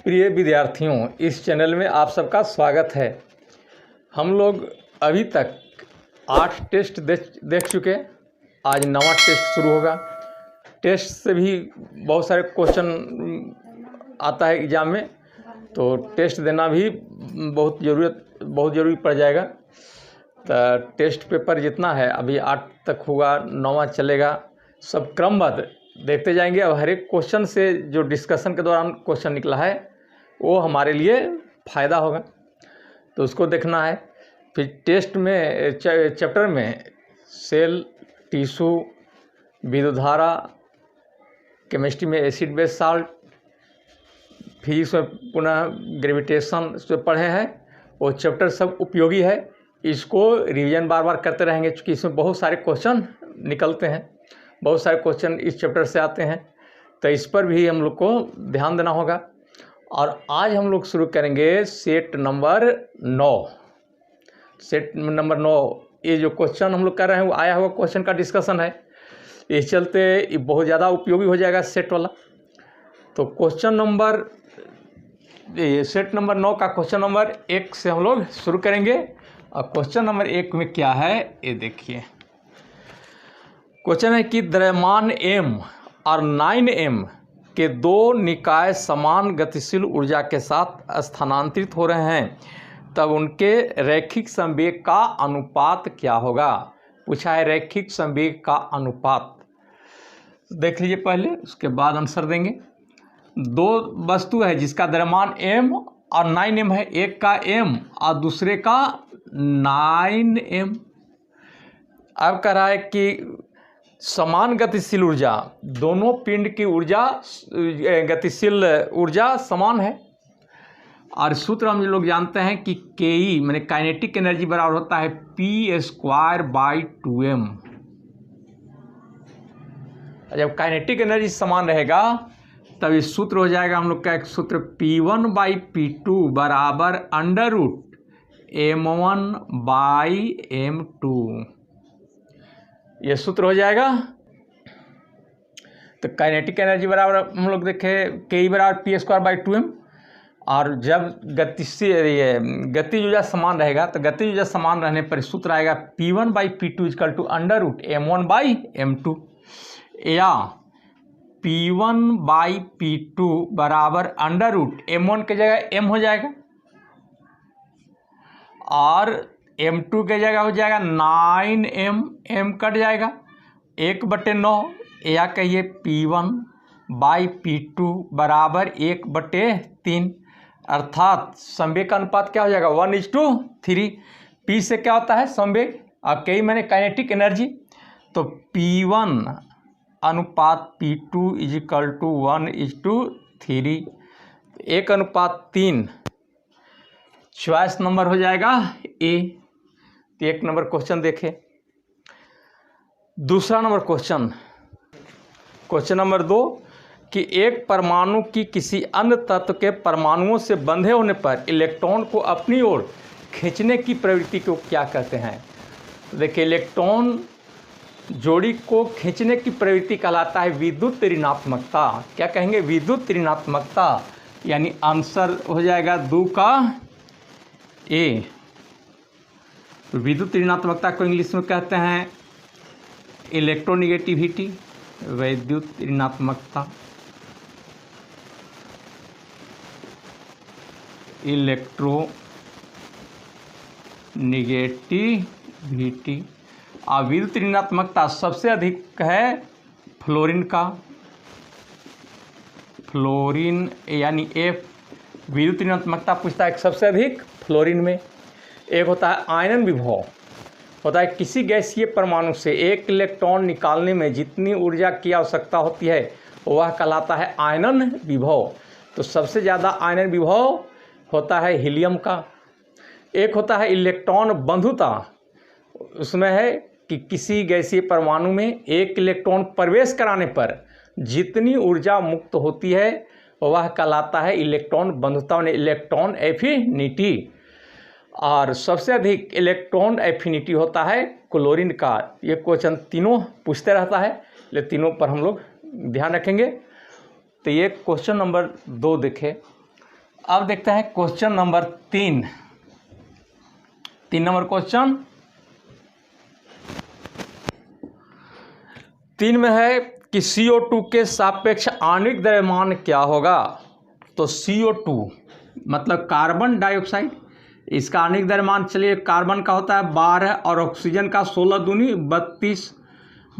प्रिय विद्यार्थियों, इस चैनल में आप सबका स्वागत है। हम लोग अभी तक 8 टेस्ट देख चुके। आज 9वां टेस्ट शुरू होगा। टेस्ट से भी बहुत सारे क्वेश्चन आता है एग्ज़ाम में, तो टेस्ट देना भी बहुत ज़रूरी पड़ जाएगा। तो टेस्ट पेपर जितना है अभी 8 तक होगा, 9वां चलेगा। सब क्रमबद्ध देखते जाएंगे और हर एक क्वेश्चन से जो डिस्कशन के दौरान क्वेश्चन निकला है वो हमारे लिए फ़ायदा होगा, तो उसको देखना है। फिर टेस्ट में चैप्टर में सेल, टिश्यू, विद्युत धारा, केमिस्ट्री में एसिड बेस साल्ट, फिजिक्स में पुनः ग्रेविटेशन से पढ़े हैं। वो चैप्टर सब उपयोगी है, इसको रिवीजन बार बार करते रहेंगे क्योंकि इसमें बहुत सारे क्वेश्चन निकलते हैं, बहुत सारे क्वेश्चन इस चैप्टर से आते हैं, तो इस पर भी हम लोग को ध्यान देना होगा। और आज हम लोग शुरू करेंगे सेट नंबर 9। सेट नंबर 9 ये जो क्वेश्चन हम लोग कर रहे हैं वो आया हुआ क्वेश्चन का डिस्कशन है। इस चलते ये बहुत ज़्यादा उपयोगी हो जाएगा सेट वाला। तो क्वेश्चन नंबर सेट नंबर 9 का क्वेश्चन नंबर 1 से हम लोग शुरू करेंगे। और क्वेश्चन नंबर 1 में क्या है ये देखिए। क्वेश्चन है कि द्रव्यमान m और 9m के दो निकाय समान गतिशील ऊर्जा के साथ स्थानांतरित हो रहे हैं, तब उनके रैखिक संवेग का अनुपात क्या होगा। पूछा है रैखिक संवेग का अनुपात। देख लीजिए पहले, उसके बाद आंसर देंगे। दो वस्तु है जिसका द्रव्यमान m और 9m है, एक का m और दूसरे का 9m। अब कह रहा है कि समान गतिशील ऊर्जा, दोनों पिंड की ऊर्जा गतिशील ऊर्जा समान है। और सूत्र हम लोग जानते हैं कि के माने काइनेटिक एनर्जी बराबर होता है P²/2m। जब काइनेटिक एनर्जी समान रहेगा तब इस सूत्र हो जाएगा हम लोग का एक सूत्र P1/P2 बराबर √m1/m2। ये सूत्र हो जाएगा। तो काइनेटिक एनर्जी बराबर हम लोग देखें के बराबर P²/2m। और जब गति ऊर्जा समान रहेगा तो गति ऊर्जा समान रहने पर सूत्र आएगा P1/P2 √m1/m2 या P1/P2 बराबर √m1 की जगह m हो जाएगा और m2 की जगह हो जाएगा 9m, m कट जाएगा 1/9, या कहिए P1/P2 बराबर 1/3। अर्थात संवेग का अनुपात क्या हो जाएगा 1:3। P से क्या होता है संवेग और K मैंने काइनेटिक एनर्जी, तो P1/P2 1:3, 1:3। चॉइस नंबर हो जाएगा ए। तो 1 नंबर क्वेश्चन देखें। दूसरा नंबर क्वेश्चन नंबर 2 कि एक परमाणु की किसी अन्य तत्व के परमाणुओं से बंधे होने पर इलेक्ट्रॉन को अपनी ओर खींचने की प्रवृत्ति को क्या कहते हैं। देखिए, इलेक्ट्रॉन जोड़ी को खींचने की प्रवृत्ति कहलाता है विद्युत ऋणात्मकता। क्या कहेंगे, विद्युत ऋणात्मकता। यानी आंसर हो जाएगा 2 का ए। विद्युत ऋणात्मकता को इंग्लिश में कहते हैं इलेक्ट्रोनिगेटिविटी। विद्युत ऋणात्मकता, इलेक्ट्रोनिगेटिविटी। और विद्युत ऋणात्मकता सबसे अधिक है फ्लोरीन का, फ्लोरीन यानी F। विद्युत ऋणात्मकता पूछता है सबसे अधिक फ्लोरीन में। एक होता है आयनन विभव, होता है किसी गैसीय परमाणु से एक इलेक्ट्रॉन निकालने में जितनी ऊर्जा की आवश्यकता होती है वह कहलाता है आयनन विभव। तो सबसे ज़्यादा आयनन विभव होता है हीलियम का। एक होता है इलेक्ट्रॉन बंधुता, उसमें है कि किसी गैसीय परमाणु में एक इलेक्ट्रॉन प्रवेश कराने पर जितनी ऊर्जा मुक्त होती है वह कहलाता है इलेक्ट्रॉन बंधुता, इलेक्ट्रॉन एफिनिटी। और सबसे अधिक इलेक्ट्रॉन एफिनिटी होता है क्लोरीन का। ये क्वेश्चन तीनों पूछते रहता है, ले तीनों पर हम लोग ध्यान रखेंगे। तो ये क्वेश्चन नंबर 2 देखें। अब देखते हैं क्वेश्चन नंबर 3 नंबर क्वेश्चन 3 में है कि CO2 के सापेक्ष आणविक द्रव्यमान क्या होगा। तो CO2 मतलब कार्बन डाइऑक्साइड, इसका आणविक द्रव्यमान चलिए कार्बन का होता है 12 और ऑक्सीजन का 16 दूनी 32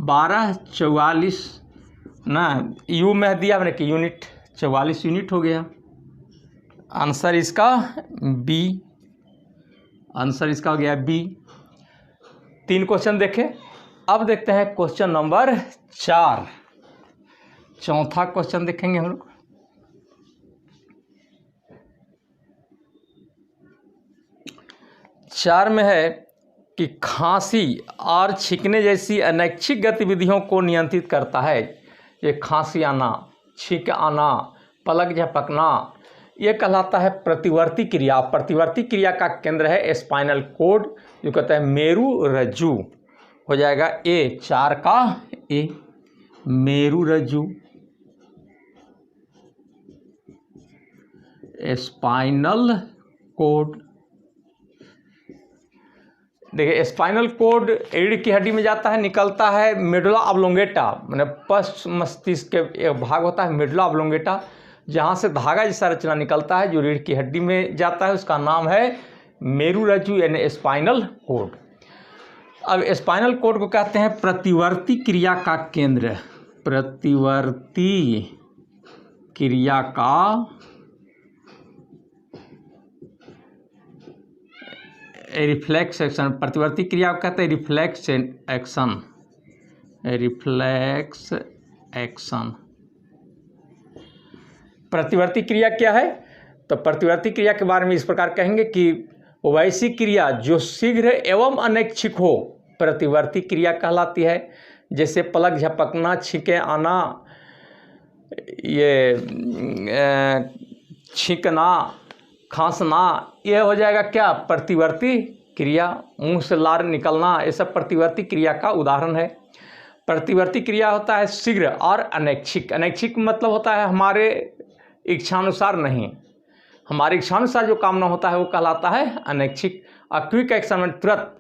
12 44 ना, यू में दिया मैंने कि यूनिट 44 यूनिट हो गया। आंसर इसका बी, आंसर इसका हो गया बी। 3 क्वेश्चन देखें। अब देखते हैं क्वेश्चन नंबर 4, चौथा क्वेश्चन देखेंगे हम लोग। चार में है कि खांसी और छींकने जैसी अनैच्छिक गतिविधियों को नियंत्रित करता है। ये खांसी आना, छींक आना, पलक झपकना, ये कहलाता है प्रतिवर्ती क्रिया। प्रतिवर्ती क्रिया का केंद्र है स्पाइनल कोड, जो कहता है मेरु रज्जु। हो जाएगा ए, 4 का ए, मेरु रज्जु, स्पाइनल कोड। देखिए स्पाइनल कोड रीढ़ की हड्डी में जाता है, निकलता है मेडुला ऑब्लोंगेटा, मैंने पश्च मस्तिष्क के एक भाग होता है मेडुला ऑब्लोंगेटा, जहाँ से धागा जैसा रचना निकलता है जो रीढ़ की हड्डी में जाता है, उसका नाम है मेरुरज्जु यानी स्पाइनल कोड। अब स्पाइनल कोड को कहते हैं प्रतिवर्ती क्रिया का केंद्र। प्रतिवर्ती क्रिया का रिफ्लेक्स एक्शन, प्रतिवर्ती क्रिया को कहते हैं रिफ्लेक्स एक्शन, रिफ्लेक्स एक्शन। प्रतिवर्ती क्रिया क्या है? तो प्रतिवर्ती क्रिया के बारे में इस प्रकार कहेंगे कि वैसी क्रिया जो शीघ्र एवं अनैच्छिक हो प्रतिवर्ती क्रिया कहलाती है। जैसे पलक झपकना, छींके आना, ये छींकना, खांसना, यह हो जाएगा क्या? प्रतिवर्ती क्रिया। मुंह से लार निकलना, ये सब प्रतिवर्ती क्रिया का उदाहरण है। प्रतिवर्ती क्रिया होता है शीघ्र और अनैच्छिक। अनैच्छिक मतलब होता है हमारे इच्छानुसार नहीं, हमारी इच्छानुसार जो काम न होता है वो कहलाता है अनैच्छिक। और क्विक एक्शन में तुरंत,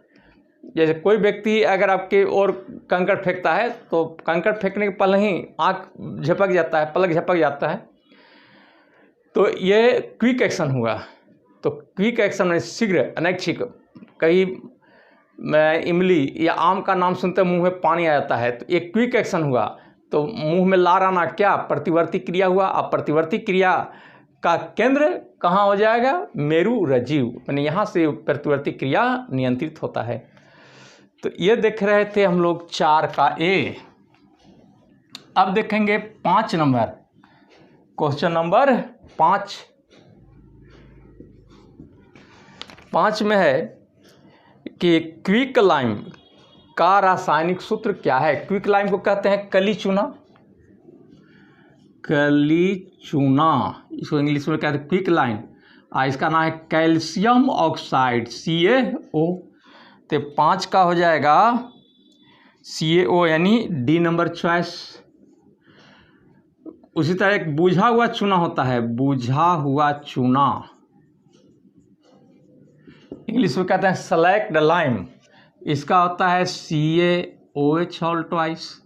जैसे कोई व्यक्ति अगर आपके ओर कंकड़ फेंकता है तो कंकड़ फेंकने के पहले ही आँख झपक जाता है, पलक झपक जाता है, तो ये क्विक एक्शन हुआ। तो क्विक एक्शन में शीघ्र अनैच्छिक। कहीं इमली या आम का नाम सुनते मुंह में पानी आ जाता है, तो एक क्विक एक्शन हुआ, तो मुंह में लार आना क्या? प्रतिवर्ती क्रिया हुआ। अब प्रतिवर्ती क्रिया का केंद्र कहाँ हो जाएगा? मेरुरज्जु, यानी यहाँ से प्रतिवर्ती क्रिया नियंत्रित होता है। तो ये देख रहे थे हम लोग 4 का ए। अब देखेंगे 5 नंबर, क्वेश्चन नंबर 5 में है कि क्विक लाइम का रासायनिक सूत्र क्या है। क्विक लाइम को कहते हैं कली चूना, कली चूना, इसको इंग्लिश में कहते हैं क्विक लाइम। इसका नाम है कैल्शियम ऑक्साइड, CaO। तो 5 का हो जाएगा CaO यानी डी नंबर चॉइस। उसी तरह एक बुझा हुआ चूना होता है, बुझा हुआ चूना, इंग्लिश में कहते हैं स्लैक्ड लाइम, इसका होता है CaOH whole twice,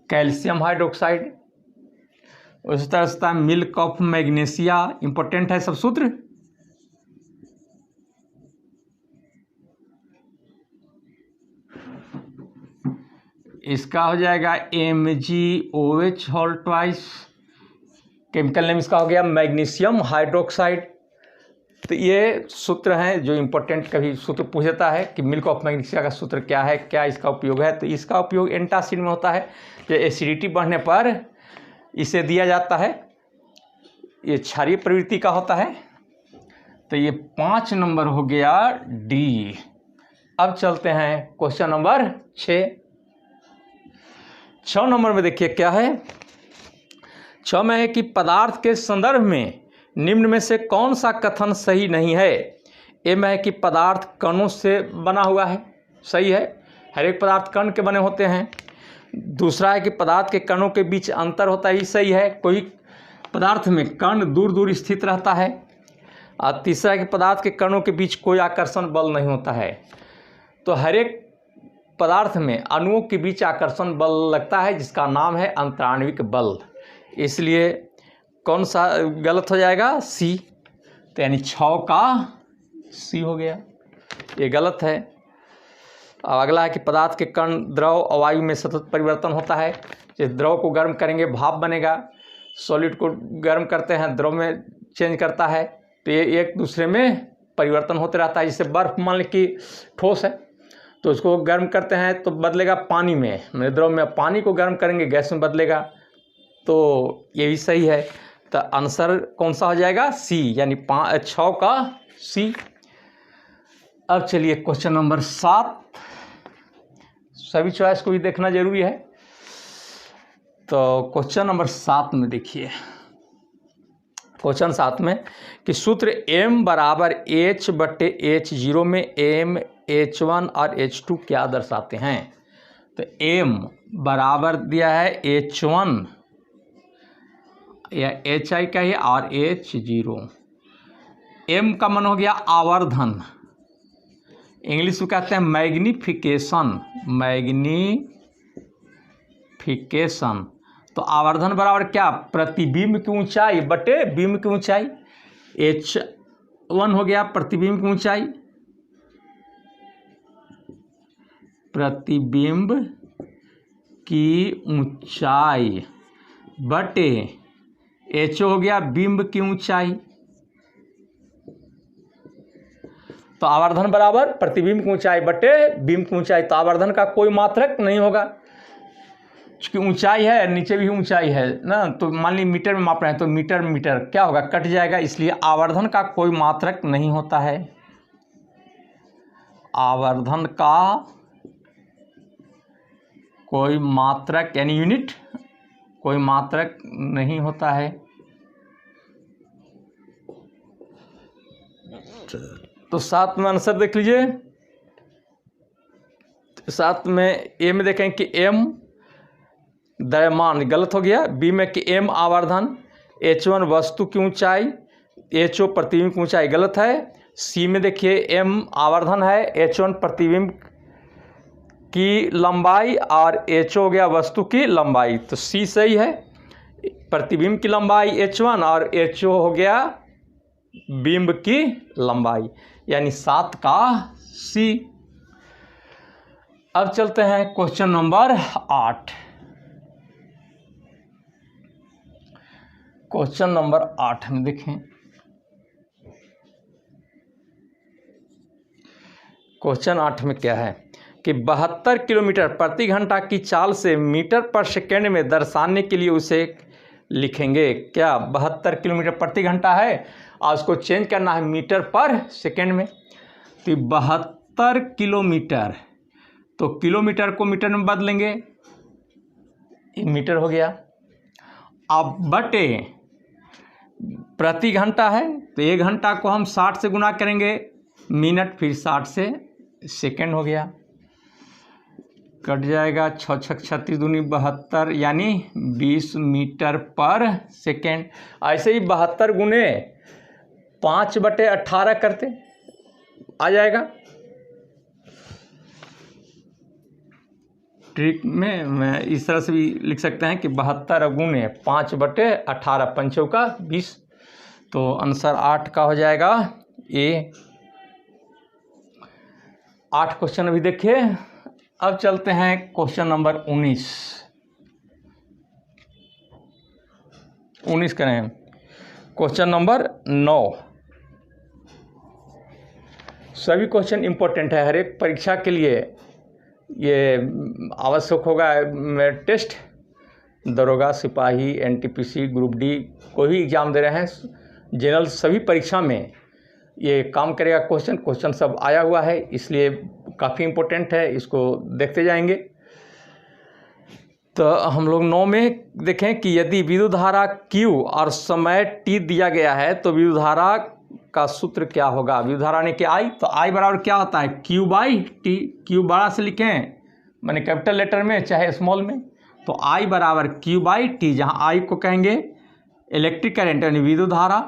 calcium hydroxide. उसी तरह से मिल्क ऑफ मैग्नीशिया, इंपॉर्टेंट है सब सूत्र। इसका हो जाएगा MgOH whole twice, chemical name इसका हो गया मैग्नीशियम हाइड्रोक्साइड। तो ये सूत्र हैं जो इम्पोर्टेंट, कभी सूत्र पूछ देता है कि मिल्क ऑफ मैग्नीशिया का सूत्र क्या है, क्या इसका उपयोग है। तो इसका उपयोग एंटासिड में होता है, जो एसिडिटी बढ़ने पर इसे दिया जाता है, ये क्षारीय प्रवृत्ति का होता है। तो ये 5 नंबर हो गया डी। अब चलते हैं क्वेश्चन नंबर 6 नंबर में देखिए क्या है। 6 में है कि पदार्थ के संदर्भ में निम्न में से कौन सा कथन सही नहीं है। ए में है कि पदार्थ कणों से बना हुआ है, सही है, हर एक पदार्थ कण के बने होते हैं। दूसरा है कि पदार्थ के कणों के बीच अंतर होता है, ये सही है। कोई पदार्थ में कण दूर दूर स्थित रहता है। और तीसरा कि पदार्थ के कणों के बीच कोई आकर्षण बल नहीं होता है। तो हर एक पदार्थ में अणुओं के बीच आकर्षण बल लगता है जिसका नाम है अंतराण्विक बल। इसलिए कौन सा गलत हो जाएगा? सी। तो यानी 6 का सी हो गया, ये गलत है। अब अगला है कि पदार्थ के कण, द्रव और वायु में सतत परिवर्तन होता है। जैसे द्रव को गर्म करेंगे भाप बनेगा, सॉलिड को गर्म करते हैं द्रव में चेंज करता है, तो ये एक दूसरे में परिवर्तन होते रहता है। जैसे बर्फ़ मान ली कि ठोस है तो उसको गर्म करते हैं तो बदलेगा पानी में, मतलब द्रव में। पानी को गर्म करेंगे गैस में बदलेगा, तो ये भी सही है। तो आंसर कौन सा हो जाएगा? सी, यानी 6 का सी। अब चलिए क्वेश्चन नंबर 7, सभी चॉइस को भी देखना जरूरी है। तो क्वेश्चन नंबर 7 में देखिए, क्वेश्चन 7 में कि सूत्र m बराबर H/H0 में m, H1 और H2 क्या दर्शाते हैं? तो m बराबर दिया है H1 या HI का ही और H0। m का मन हो गया आवर्धन, इंग्लिश में कहते हैं मैग्निफिकेशन, मैग्निफिकेशन। तो आवर्धन बराबर क्या? प्रतिबिंब की ऊंचाई बटे बिंब की ऊंचाई। H1 हो गया प्रतिबिंब की ऊंचाई, प्रतिबिंब की ऊंचाई बटे H हो गया बिंब की ऊंचाई। तो आवर्धन बराबर प्रतिबिंब की ऊंचाई बटे बिंब की ऊंचाई। तो आवर्धन का कोई मात्रक नहीं होगा, क्योंकि ऊंचाई है, नीचे भी ऊंचाई है ना। तो मान ली मीटर में माप रहे हैं तो मीटर मीटर क्या होगा? कट जाएगा। इसलिए आवर्धन का कोई मात्रक नहीं होता है, आवर्धन का कोई मात्रक यानी यूनिट कोई मात्रक नहीं होता है। तो 7 में आंसर देख लीजिए। 7 में ए में देखें कि m द्रव्यमान, गलत हो गया। बी में कि m आवर्धन, H1 वस्तु की ऊंचाई, HO प्रतिबिंब की ऊंचाई, गलत है। सी में देखिए m आवर्धन है, H1 प्रतिबिंब की लंबाई और HO हो गया वस्तु की लंबाई। तो सी सही है, प्रतिबिंब की लंबाई H1 और HO हो गया बिंब की लंबाई, यानी 7 का सी। अब चलते हैं क्वेश्चन नंबर 8। क्वेश्चन नंबर 8 में देखें, क्वेश्चन 8 में क्या है कि 72 किलोमीटर प्रति घंटा की चाल से मीटर पर सेकेंड में दर्शाने के लिए उसे लिखेंगे। क्या 72 किलोमीटर प्रति घंटा है और उसको चेंज करना है मीटर पर सेकेंड में। तो 72 किलोमीटर, तो किलोमीटर को मीटर में बदलेंगे, ये मीटर हो गया। अब बटे प्रति घंटा है तो 1 घंटा को हम 60 से गुना करेंगे मिनट, फिर 60 से सेकेंड हो गया, कट जाएगा। 6 छक 36 दूनी 72 यानी 20 मीटर पर सेकेंड। ऐसे ही 72 गुने 5/18 करते आ जाएगा। ट्रिक में मैं इस तरह से भी लिख सकते हैं कि 72 गुने 5/18, 5 × 20। तो आंसर 8 का हो जाएगा ए। 8 क्वेश्चन अभी देखिए। अब चलते हैं क्वेश्चन नंबर 19। 19 करें, क्वेश्चन नंबर 9। सभी क्वेश्चन इंपॉर्टेंट है, हर एक परीक्षा के लिए ये आवश्यक होगा। टेस्ट दरोगा, सिपाही, NTPC, ग्रुप डी, कोई भी एग्ज़ाम दे रहे हैं, जनरल सभी परीक्षा में ये काम करेगा। क्वेश्चन सब आया हुआ है, इसलिए काफ़ी इम्पोर्टेंट है, इसको देखते जाएंगे। तो हम लोग 9 में देखें कि यदि विद्युत धारा Q और समय t दिया गया है तो विद्युत धारा का सूत्र क्या होगा? विद्युत धारा ने क्या I, तो I बराबर क्या होता है? Q/T। Q बड़ा से लिखें, माने कैपिटल लेटर में चाहे स्मॉल में। तो I बराबर Q/T, जहाँ I को कहेंगे इलेक्ट्रिक करंट यानी विद्युत धारा,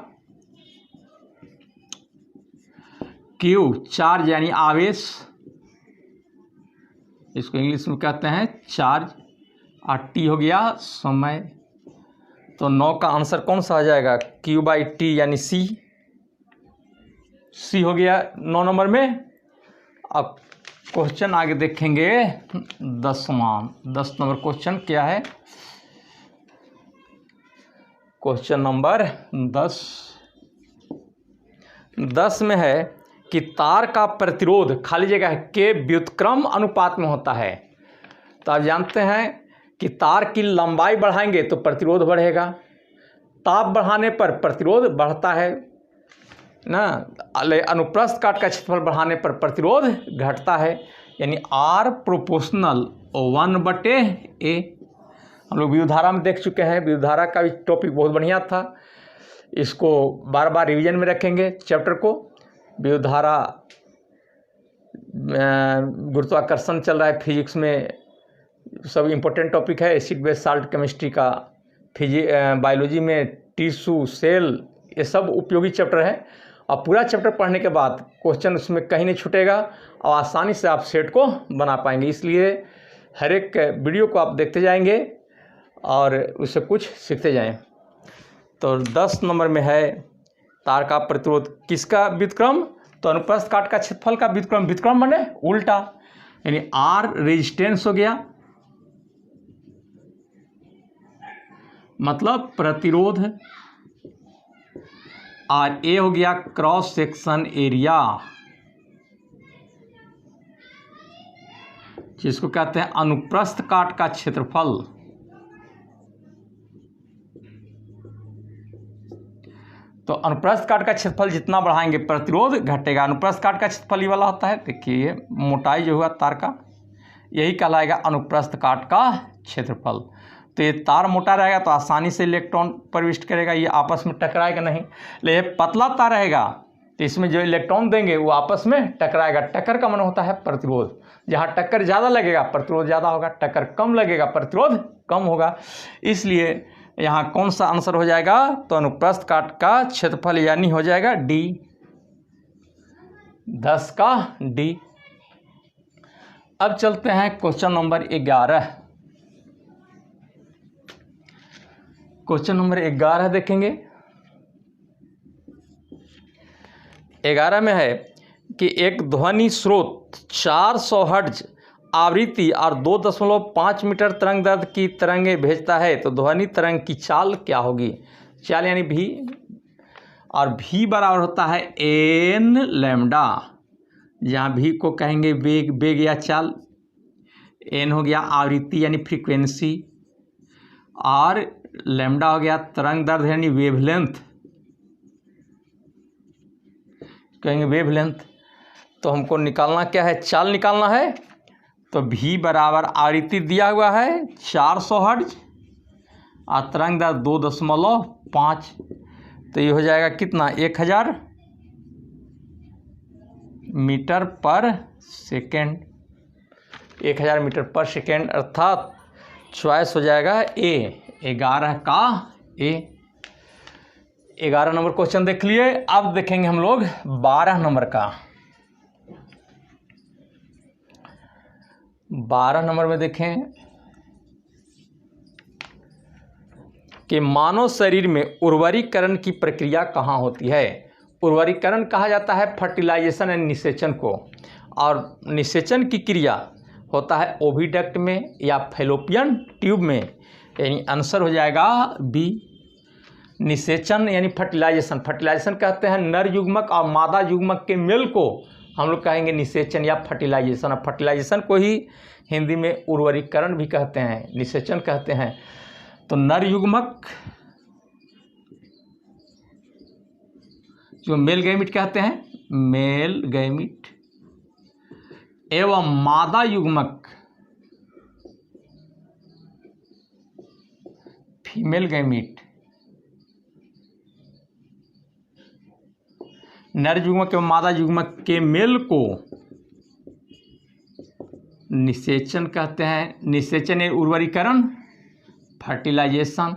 क्यू चार्ज यानी आवेश, इसको इंग्लिश में कहते हैं चार्ज, और टी हो गया समय। तो 9 का आंसर कौन सा आ जाएगा? Q/T यानी सी हो गया 9 नंबर में। अब क्वेश्चन आगे देखेंगे 10 नंबर क्वेश्चन क्या है। क्वेश्चन नंबर 10 में है कि तार का प्रतिरोध खाली जगह है के व्युत्क्रम अनुपात में होता है। तो आप जानते हैं कि तार की लंबाई बढ़ाएंगे तो प्रतिरोध बढ़ेगा, ताप बढ़ाने पर प्रतिरोध बढ़ता है ना, अनुप्रस्थ काट का क्षेत्रफल बढ़ाने पर प्रतिरोध घटता है, यानी R प्रोपोर्शनल 1/A। हम लोग विद्युत धारा में देख चुके हैं, विद्युत धारा का भी टॉपिक बहुत बढ़िया था, इसको बार बार रिवीजन में रखेंगे चैप्टर को। विद्युत धारा, गुरुत्वाकर्षण चल रहा है फिजिक्स में, सब इम्पोर्टेंट टॉपिक है। एसिड बेस साल्ट केमिस्ट्री का, बायोलॉजी में टिश्यू सेल, ये सब उपयोगी चैप्टर है। और पूरा चैप्टर पढ़ने के बाद क्वेश्चन उसमें कहीं नहीं छूटेगा और आसानी से आप सेट को बना पाएंगे। इसलिए हर एक वीडियो को आप देखते जाएंगे और उससे कुछ सीखते जाएं। तो 10 नंबर में है तार का प्रतिरोध किसका व्युत्क्रम? तो अनुप्रस्थ काट का क्षेत्रफल का व्युत्क्रम। व्युत्क्रम माने उल्टा, यानी R रेजिस्टेंस हो गया, मतलब प्रतिरोध, और A हो गया क्रॉस सेक्शन एरिया, जिसको कहते हैं अनुप्रस्थ काट का क्षेत्रफल। तो अनुप्रस्थ काट का क्षेत्रफल जितना बढ़ाएंगे प्रतिरोध घटेगा। अनुप्रस्थ काट का क्षेत्रफल ये वाला होता है, देखिए मोटाई जो हुआ तार का, यही कहलाएगा अनुप्रस्थ काट का क्षेत्रफल। तो ये तार मोटा रहेगा तो आसानी से इलेक्ट्रॉन प्रविष्ट करेगा, ये आपस में टकराएगा नहीं। लेकिन पतला तार रहेगा तो इसमें जो इलेक्ट्रॉन देंगे वो आपस में टकराएगा। टक्कर का मन होता है प्रतिरोध, जहाँ टक्कर ज़्यादा लगेगा प्रतिरोध ज़्यादा होगा, टक्कर कम लगेगा प्रतिरोध कम होगा। इसलिए यहाँ कौन सा आंसर हो जाएगा? तो अनुप्रस्थ काट का क्षेत्रफल यानी हो जाएगा डी, 10 का डी। अब चलते हैं क्वेश्चन नंबर 11। क्वेश्चन नंबर 11 देखेंगे। 11 में है कि एक ध्वनि स्रोत 400 हर्ट्ज आवृत्ति और 2.5 मीटर तरंग दैर्ध्य की तरंगें भेजता है, तो ध्वनि तरंग की चाल क्या होगी? चाल यानी भी, और भी बराबर होता है n लैम्डा, जहाँ भी को कहेंगे वेग या चाल, n हो गया आवृत्ति यानी फ्रीक्वेंसी, और लैम्डा हो गया तरंग दैर्ध्य यानी वेवलेंथ, कहेंगे वेवलेंथ। तो हमको निकालना क्या है? चाल निकालना है। तो v बराबर आवृत्ति दिया हुआ है 400 हर्ट्ज और तरंग दैर्ध्य 2.5, तो ये हो जाएगा कितना? 1000 मीटर पर सेकेंड, 1000 मीटर पर सेकेंड, अर्थात चॉइस हो जाएगा ए, 11 का ए। 11 नंबर क्वेश्चन देख लिए। अब देखेंगे हम लोग 12 नंबर का। 12 नंबर में देखें कि मानव शरीर में उर्वरीकरण की प्रक्रिया कहाँ होती है? उर्वरीकरण कहा जाता है फर्टिलाइजेशन एंड निषेचन को, और निषेचन की क्रिया होता है ओविडक्ट में या फैलोपियन ट्यूब में, यानी आंसर हो जाएगा बी। निषेचन यानी फर्टिलाइजेशन, फर्टिलाइजेशन कहते हैं नर युग्मक और मादा युग्मक के मेल को हम लोग कहेंगे निषेचन या फर्टिलाइजेशन। और फर्टिलाइजेशन को ही हिंदी में उर्वरीकरण भी कहते हैं, निषेचन कहते हैं। तो नर युग्मक जो मेल गैमिट कहते हैं, मेल गैमिट, एवं मादा युग्मक फीमेल गैमिट, नर युग्मक एवं मादा युग्मक के मेल को निषेचन कहते हैं। निषेचन उर्वरीकरण, फर्टिलाइजेशन।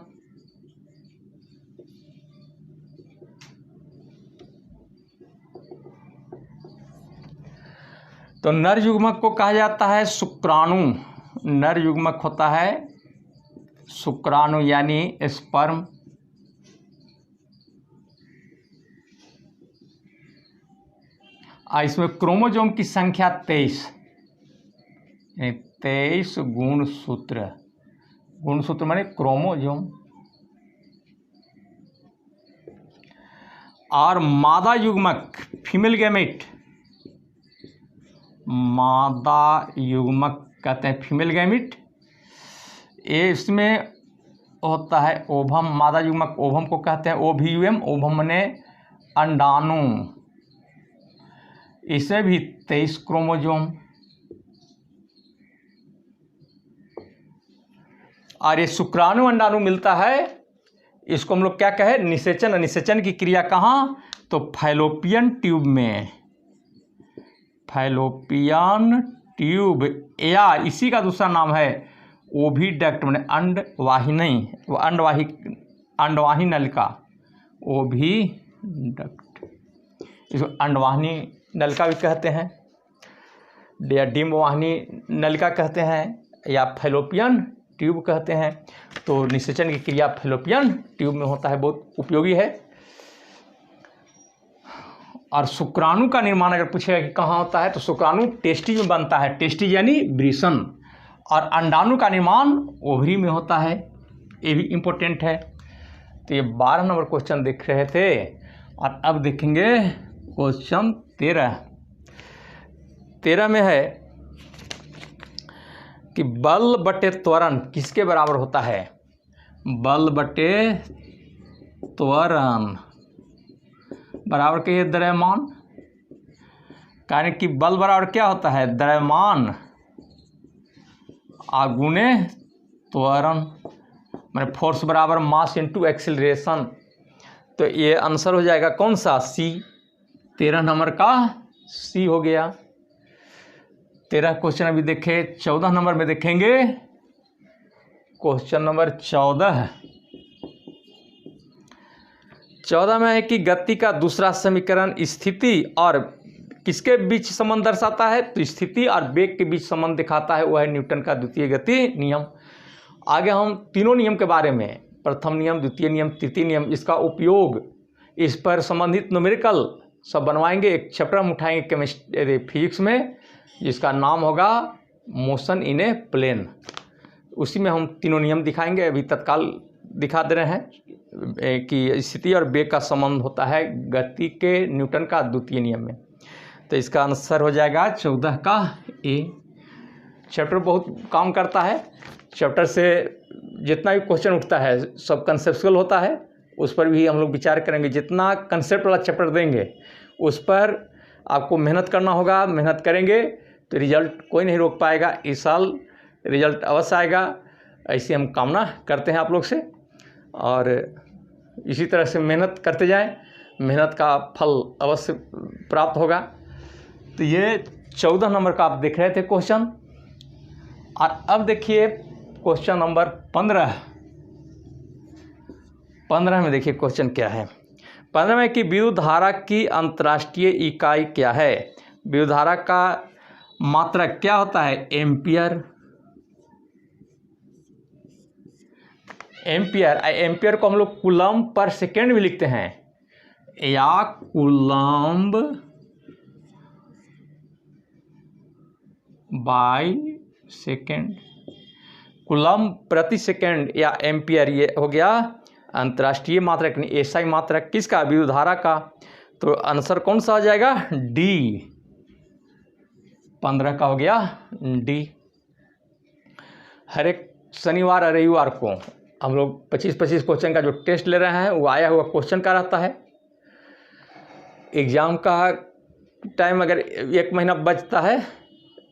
तो नर युग्मक को कहा जाता है शुक्राणु। नर युग्मक होता है शुक्राणु यानी स्पर्म। इसमें क्रोमोसोम की संख्या 23, 23 गुणसूत्र। गुणसूत्र माने क्रोमोसोम। और मादा युग्मक फीमेल गैमेट, मादा युग्मक कहते हैं फीमेल गैमेट। ये इसमें होता है ओवम। मादा युग्मक ओवम को कहते हैं ओव्यूम। ओवम माने अंडाणु। इसे भी 23 क्रोमोसोम। और ये शुक्राणु अंडाणु मिलता है, इसको हम लोग क्या कहे, निषेचन। निषेचन की क्रिया कहाँ, तो फैलोपियन ट्यूब में। फैलोपियन ट्यूब या इसी का दूसरा नाम है ओविडक्ट माने अंडवाहिनी, अंडवाही नलिका, ओविडक्ट। इसको अंडवाहिनी नलिका भी कहते हैं या डिम्बवाहिनी नलिका कहते हैं या फैलोपियन ट्यूब कहते हैं। तो निषेचन की क्रिया फैलोपियन ट्यूब में होता है, बहुत उपयोगी है। और शुक्राणु का निर्माण अगर पूछेगा कि कहाँ होता है, तो शुक्राणु टेस्टिज में बनता है। टेस्टिज यानी वृषण। और अंडाणु का निर्माण ओवरी में होता है, ये भी इम्पोर्टेंट है। तो ये 12 नंबर क्वेश्चन देख रहे थे। और अब देखेंगे क्वेश्चन 13 में है कि बल बटे त्वरण किसके बराबर होता है। बल बटे त्वरण बराबर के द्रव्यमान। कारण कि बल बराबर क्या होता है, द्रव्यमान गुणे त्वरण, माने फोर्स बराबर मास इनटू एक्सीलरेशन। तो ये आंसर हो जाएगा कौन सा, सी। 13 नंबर का सी हो गया। 13 क्वेश्चन अभी देखे। 14 नंबर में देखेंगे। क्वेश्चन नंबर 14 में है कि गति का दूसरा समीकरण स्थिति और किसके बीच संबंध दर्शाता है, तो स्थिति और वेग के बीच संबंध दिखाता है। वह है न्यूटन का द्वितीय गति नियम। आगे हम तीनों नियम के बारे में, प्रथम नियम, द्वितीय नियम, तृतीय नियम, इसका उपयोग, इस पर संबंधित न्यूमेरिकल सब बनवाएंगे। एक चैप्टर हम उठाएंगे केमिस्ट्री फिजिक्स में, जिसका नाम होगा मोशन इन ए प्लेन। उसी में हम तीनों नियम दिखाएंगे। अभी तत्काल दिखा दे रहे हैं कि स्थिति और वेग का संबंध होता है गति के न्यूटन का द्वितीय नियम में। तो इसका आंसर हो जाएगा 14 का ए। चैप्टर बहुत काम करता है। चैप्टर से जितना भी क्वेश्चन उठता है सब कंसेप्चुअल होता है, उस पर भी हम लोग विचार करेंगे। जितना कंसेप्ट वाला चैप्टर देंगे उस पर आपको मेहनत करना होगा। मेहनत करेंगे तो रिजल्ट कोई नहीं रोक पाएगा। इस साल रिजल्ट अवश्य आएगा, ऐसी हम कामना करते हैं आप लोग से। और इसी तरह से मेहनत करते जाएं, मेहनत का फल अवश्य प्राप्त होगा। तो ये 14 नंबर का आप देख रहे थे क्वेश्चन। और अब देखिए क्वेश्चन नंबर 15। 15 में देखिए क्वेश्चन क्या है। 15 में कि विद्युत धारा की अंतर्राष्ट्रीय इकाई क्या है। विद्युत धारा का मात्रक क्या होता है, एम्पियर। एम्पियर, एम्पियर को हम लोग कूलम्ब पर सेकेंड भी लिखते हैं, या कूलम्ब बाय सेकेंड, कूलम्ब प्रति सेकेंड या एम्पियर। ये हो गया अंतर्राष्ट्रीय मात्रक, एसआई मात्रक किसका, विद्युत धारा का। तो आंसर कौन सा हो जाएगा, डी। 15 का हो गया डी। हर एक शनिवार और रविवार को हम लोग 25-25 क्वेश्चन का जो टेस्ट ले रहे हैं वो आया हुआ क्वेश्चन का रहता है। एग्ज़ाम का टाइम अगर 1 महीना बचता है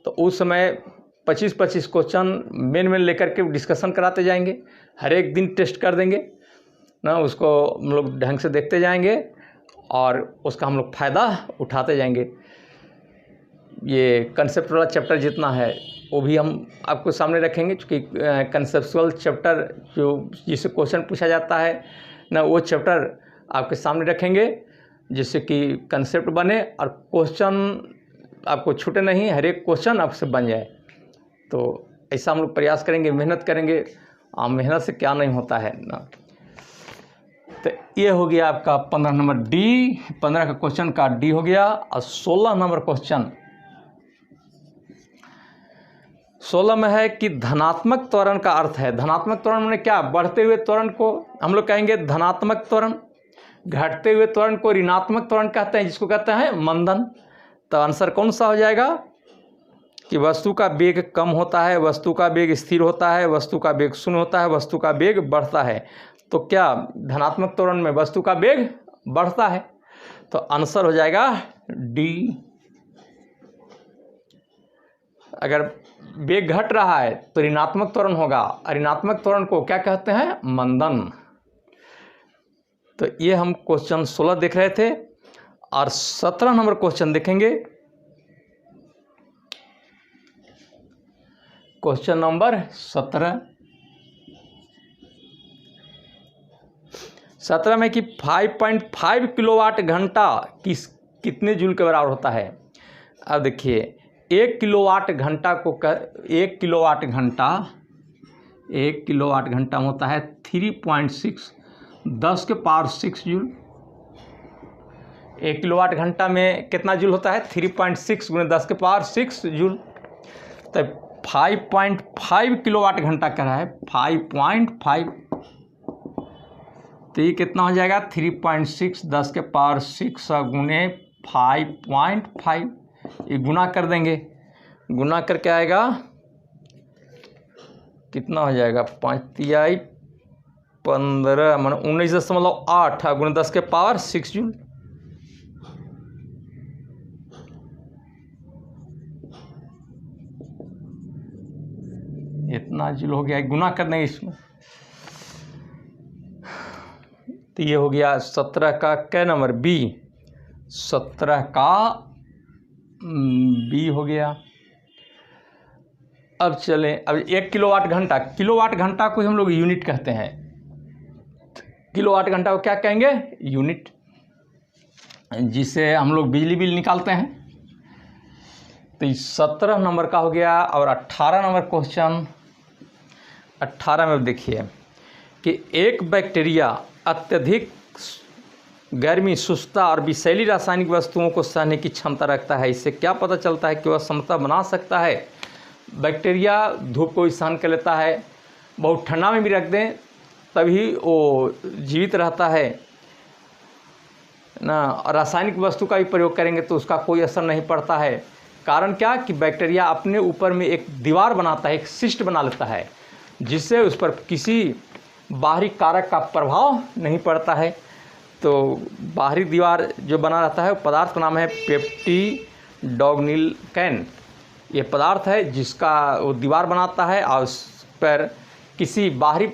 तो उस समय 25-25 क्वेश्चन मेन लेकर के डिस्कशन कराते जाएंगे। हर एक दिन टेस्ट कर देंगे ना, उसको हम लोग ढंग से देखते जाएंगे और उसका हम लोग फ़ायदा उठाते जाएंगे। ये कंसेप्ट वाला चैप्टर जितना है वो भी हम आपको सामने रखेंगे, क्योंकि कंसेप्चुअल चैप्टर जो जिससे क्वेश्चन पूछा जाता है ना, वो चैप्टर आपके सामने रखेंगे जिससे कि कंसेप्ट बने और क्वेश्चन आपको छूटे नहीं, हर एक क्वेश्चन आपसे बन जाए। तो ऐसा हम लोग प्रयास करेंगे, मेहनत करेंगे। मेहनत से क्या नहीं होता है ना। तो ये हो गया आपका 15 नंबर डी, 15 का क्वेश्चन का डी हो गया। और 16 नंबर क्वेश्चन, 16 में है कि धनात्मक त्वरण का अर्थ है। धनात्मक त्वरण मैंने क्या, बढ़ते हुए त्वरण को हम लोग कहेंगे धनात्मक त्वरण, घटते हुए त्वरण को ऋणात्मक त्वरण कहते हैं, जिसको कहते हैं मंदन। तो आंसर कौन सा हो जाएगा कि वस्तु का वेग कम होता है, वस्तु का वेग स्थिर होता है, वस्तु का वेग शून्य होता है, वस्तु का वेग बढ़ता है। तो क्या धनात्मक त्वरण में वस्तु का वेग बढ़ता है, तो आंसर हो जाएगा डी। अगर वेग घट रहा है तो ऋणात्मक त्वरण होगा, ऋणात्मक त्वरण को क्या कहते हैं, मंदन। तो ये हम क्वेश्चन 16 देख रहे थे। और 17 नंबर क्वेश्चन देखेंगे। क्वेश्चन नंबर 17 में कि 5.5 किलोवाट घंटा कितने जूल के बराबर होता है। अब देखिए 1 किलोवाट घंटा को 1 किलोवाट घंटा होता है 3.6 10 के पावर 6 जूल। 1 किलोवाट घंटा में कितना जूल होता है, 3.6 गुणे 10 के पावर 6 जूल। तो 5.5 किलोवाट घंटा कह रहा है, 5.5, तो ये कितना हो जाएगा 3.6 10 के पावर 6 गुणे 5.5। ये गुना कर देंगे, गुना करके आएगा कितना हो जाएगा, 5 तिहाई 15 मान 19.8 गुणे 10 के पावर 6 जूल। इतना जूल हो गया, गुना कर देंगे इसमें। तो ये हो गया 17 का कै नंबर बी, 17 का बी हो गया। अब चलें, अब 1 किलोवाट घंटा, किलोवाट घंटा को हम लोग यूनिट कहते हैं। किलोवाट घंटा को क्या कहेंगे, यूनिट, जिससे हम लोग बिजली बिल निकालते हैं। तो 17 नंबर का हो गया। और 18 नंबर क्वेश्चन, 18 में देखिए कि एक बैक्टीरिया अत्यधिक गर्मी, शुष्कता और विषैली रासायनिक वस्तुओं को सहने की क्षमता रखता है। इससे क्या पता चलता है कि वह क्षमता बना सकता है। बैक्टीरिया धूप को सहन कर लेता है, बहुत ठंडा में भी रख दें तभी वो जीवित रहता है ना। और रासायनिक वस्तु का भी प्रयोग करेंगे तो उसका कोई असर नहीं पड़ता है। कारण क्या कि बैक्टीरिया अपने ऊपर में एक दीवार बनाता है, एक शिस्ट बना लेता है, जिससे उस पर किसी बाहरी कारक का प्रभाव नहीं पड़ता है। तो बाहरी दीवार जो बना रहता है पदार्थ का नाम है पेप्टिडोग्लिकैन। ये पदार्थ है जिसका वो दीवार बनाता है और उस पर किसी बाहरी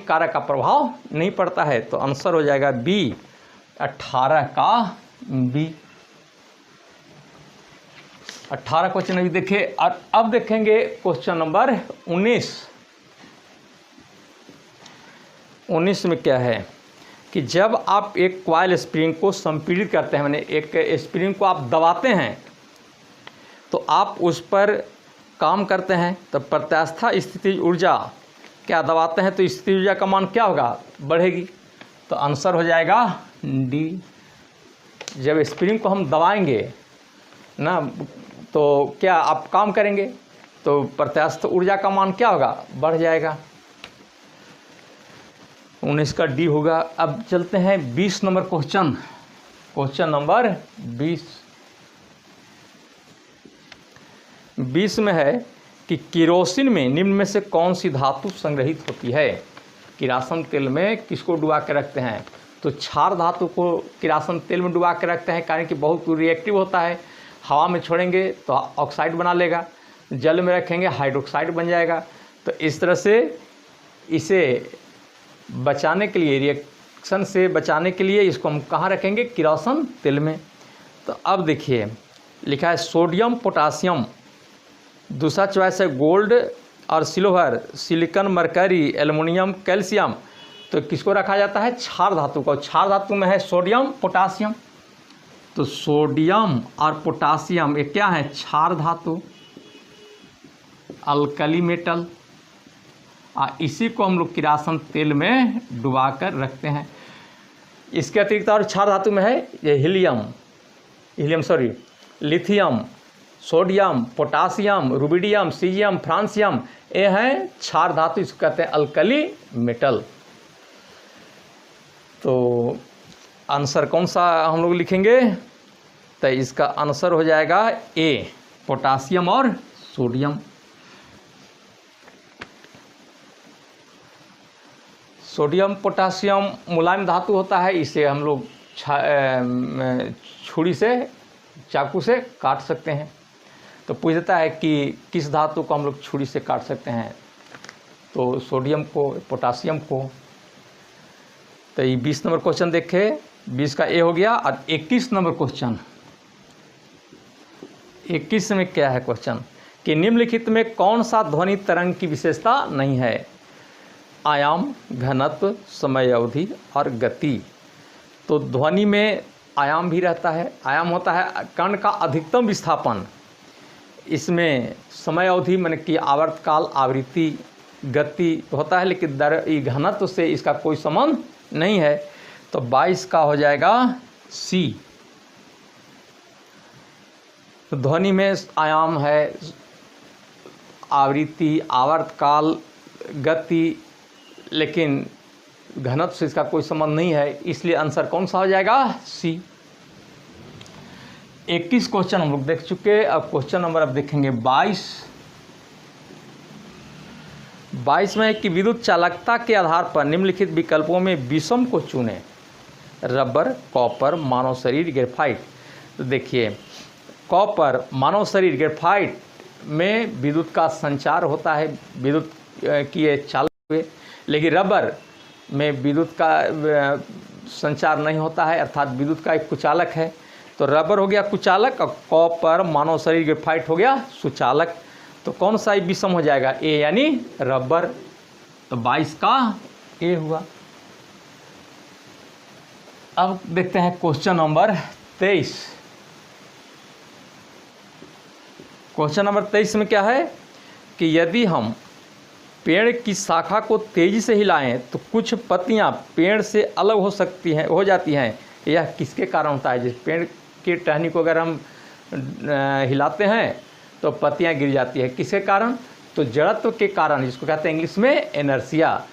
कारक का प्रभाव नहीं पड़ता है। तो आंसर हो जाएगा बी, 18 का बी। 18 क्वेश्चन अभी देखे। और अब देखेंगे क्वेश्चन नंबर 19 में क्या है कि जब आप एक कॉइल स्प्रिंग को संपीड़ित करते हैं, माने एक स्प्रिंग को आप दबाते हैं तो आप उस पर काम करते हैं, तो प्रत्यास्थ स्थितिज ऊर्जा, क्या दबाते हैं तो स्थितिज ऊर्जा का मान क्या होगा, बढ़ेगी। तो आंसर हो जाएगा डी। जब स्प्रिंग को हम दबाएंगे ना तो क्या आप काम करेंगे तो प्रत्यास्थ ऊर्जा का मान क्या होगा, बढ़ जाएगा। 19 का डी होगा। अब चलते हैं 20 नंबर क्वेश्चन, क्वेश्चन नंबर 20 में है कि केरोसिन में निम्न में से कौन सी धातु संग्रहित होती है। किरासन तेल में किसको डुबा के रखते हैं, तो क्षार धातु को किरासन तेल में डुबा के रखते हैं, कारण कि बहुत रिएक्टिव होता है। हवा में छोड़ेंगे तो ऑक्साइड बना लेगा, जल में रखेंगे हाइड्रोक्साइड बन जाएगा। तो इस तरह से इसे बचाने के लिए, रिएक्शन से बचाने के लिए इसको हम कहाँ रखेंगे, किरोसिन तेल में। तो अब देखिए लिखा है सोडियम पोटासियम, दूसरा चॉइस है गोल्ड और silver, silicon mercury, aluminium calcium. तो किसको रखा जाता है, क्षार धातु को। क्षार धातु में है सोडियम पोटासियम। तो सोडियम और पोटासियम ये क्या है, क्षार धातु, अल्कली मेटल। इसी को हम लोग किरासन तेल में डुबाकर रखते हैं। इसके अतिरिक्त और क्षार धातु में है ये lithium, sodium, potassium, rubidium, caesium, francium, ये हैं क्षार धातु, इसको कहते हैं अल्कली मेटल। तो आंसर कौन सा हम लोग लिखेंगे, तो इसका आंसर हो जाएगा ए, पोटासियम और सोडियम। सोडियम पोटासियम मुलायम धातु होता है, इसे हम लोग छुरी से, चाकू से काट सकते हैं। तो पूछता है कि किस धातु को हम लोग छुरी से काट सकते हैं, तो सोडियम को, पोटासियम को। तो ये 20 नंबर क्वेश्चन देखे, 20 का ए हो गया। और 21 नंबर क्वेश्चन, 21 में क्या है क्वेश्चन कि निम्नलिखित में कौन सा ध्वनि तरंग की विशेषता नहीं है, आयाम, घनत्व, समय अवधि और गति। तो ध्वनि में आयाम भी रहता है, आयाम होता है कण का अधिकतम विस्थापन, इसमें समय अवधि माने कि आवर्तकाल, आवृत्ति, गति होता है, लेकिन घनत्व से इसका कोई संबंध नहीं है। तो 22 का हो जाएगा सी। तो ध्वनि में आयाम है, आवृत्ति, आवर्तकाल, गति, लेकिन घनत्व से इसका कोई संबंध नहीं है, इसलिए आंसर कौन सा हो जाएगा, सी। 21 क्वेश्चन हम लोग देख चुके। अब क्वेश्चन नंबर अब देखेंगे 22। 22 में है कि विद्युत चालकता के आधार पर निम्नलिखित विकल्पों में विषम को चुनें, रबर, कॉपर, मानव शरीर, ग्रेफाइट। तो देखिए, कॉपर, मानव शरीर, ग्रेफाइट में विद्युत का संचार होता है, विद्युत की ये चालक हुए, लेकिन रबर में विद्युत का संचार नहीं होता है, अर्थात विद्युत का एक कुचालक है। तो रबर हो गया कुचालक और कॉपर, मानव शरीर, ग्रेफाइट हो गया सुचालक। तो कौन सा विषम हो जाएगा, ए यानी रबर। तो 22 का ए हुआ। अब देखते हैं क्वेश्चन नंबर 23। क्वेश्चन नंबर 23 में क्या है कि यदि हम पेड़ की शाखा को तेजी से हिलाएं तो कुछ पत्तियां पेड़ से अलग हो जाती हैं, यह किसके कारण होता है। जिस पेड़ की टहनी को अगर हम हिलाते हैं तो पत्तियां गिर जाती है, किसके कारण, तो जड़त्व के कारण, जिसको कहते हैं इंग्लिश में इनर्शिया।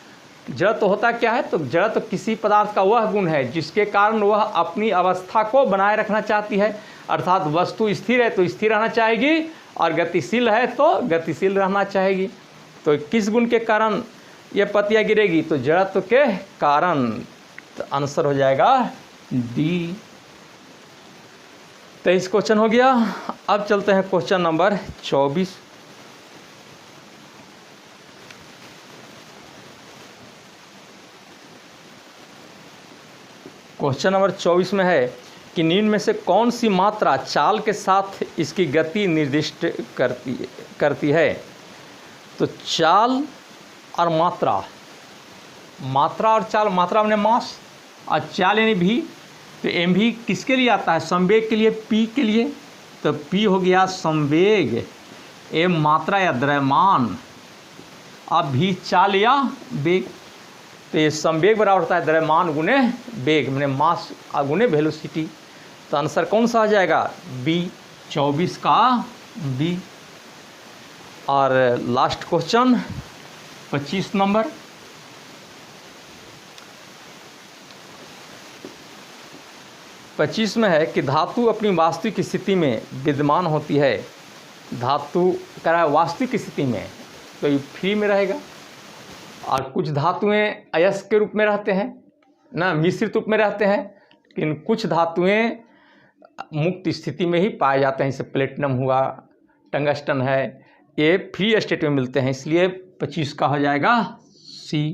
जड़त्व होता क्या है, तो जड़त्व किसी पदार्थ का वह गुण है जिसके कारण वह अपनी अवस्था को बनाए रखना चाहती है, अर्थात वस्तु स्थिर है तो स्थिर रहना चाहेगी और गतिशील है तो गतिशील रहना चाहेगी। तो किस गुण के कारण ये पत्तियां गिरेगी, तो जड़त्व के कारण। तो आंसर हो जाएगा डी। 23 क्वेश्चन हो गया। अब चलते हैं क्वेश्चन नंबर 24। क्वेश्चन नंबर 24 में है कि निम्न में से कौन सी मात्रा चाल के साथ इसकी गति निर्दिष्ट करती है। तो चाल और मात्रा, मात्रा और चाल, मात्रा में मास और चाल यानी भी, तो एम भी किसके लिए आता है, संवेग के लिए, पी के लिए। तो पी हो गया संवेग, एम मात्रा या द्रव्यमान, अब भी चाल या वेग। तो ये संवेग बराबर होता है द्रव्यमान गुने वेग, मैंने मास गुने वेलोसिटी। तो आंसर कौन सा आ जाएगा, बी, 24 का बी। और लास्ट क्वेश्चन 25 नंबर। पच्चीस में है कि धातु अपनी वास्तविक स्थिति में विद्यमान होती है। धातु कह रहा है वास्तविक स्थिति में, तो ये फ्री में रहेगा। और कुछ धातुएं अयस्क के रूप में रहते हैं ना, मिश्रित रूप में रहते हैं, लेकिन कुछ धातुएं मुक्त स्थिति में ही पाए जाते हैं, जैसे प्लेटिनम हुआ, टंगस्टन है, ये फ्री स्टेट में मिलते हैं, इसलिए 25 का हो जाएगा सी।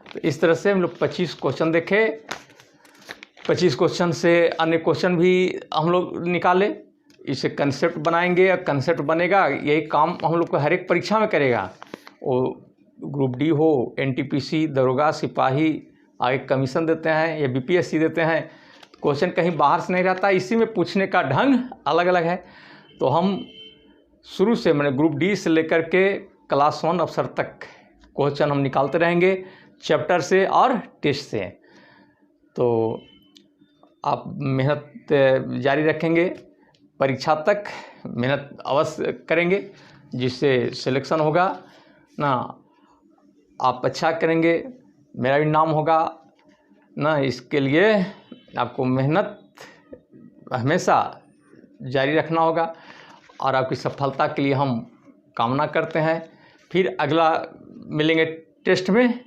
तो इस तरह से हम लोग 25 क्वेश्चन देखे। 25 क्वेश्चन से अन्य क्वेश्चन भी हम लोग निकाले, इसे कंसेप्ट बनाएंगे और कंसेप्ट बनेगा, यही काम हम लोग को हर एक परीक्षा में करेगा, वो ग्रुप डी हो, एनटीपीसी, दरोगा, सिपाही, आगे कमीशन देते हैं या बीपीएससी देते हैं, क्वेश्चन कहीं बाहर से नहीं रहता, इसी में पूछने का ढंग अलग अलग है। तो हम शुरू से मैंने ग्रुप डी से लेकर के क्लास 1 अफसर तक क्वेश्चन हम निकालते रहेंगे चैप्टर से और टेस्ट से। तो आप मेहनत जारी रखेंगे, परीक्षा तक मेहनत अवश्य करेंगे, जिससे सिलेक्शन होगा ना, आप अच्छा करेंगे, मेरा भी नाम होगा ना। इसके लिए आपको मेहनत हमेशा जारी रखना होगा और आपकी सफलता के लिए हम कामना करते हैं। फिर अगला मिलेंगे टेस्ट में।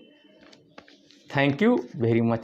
Thank you very much.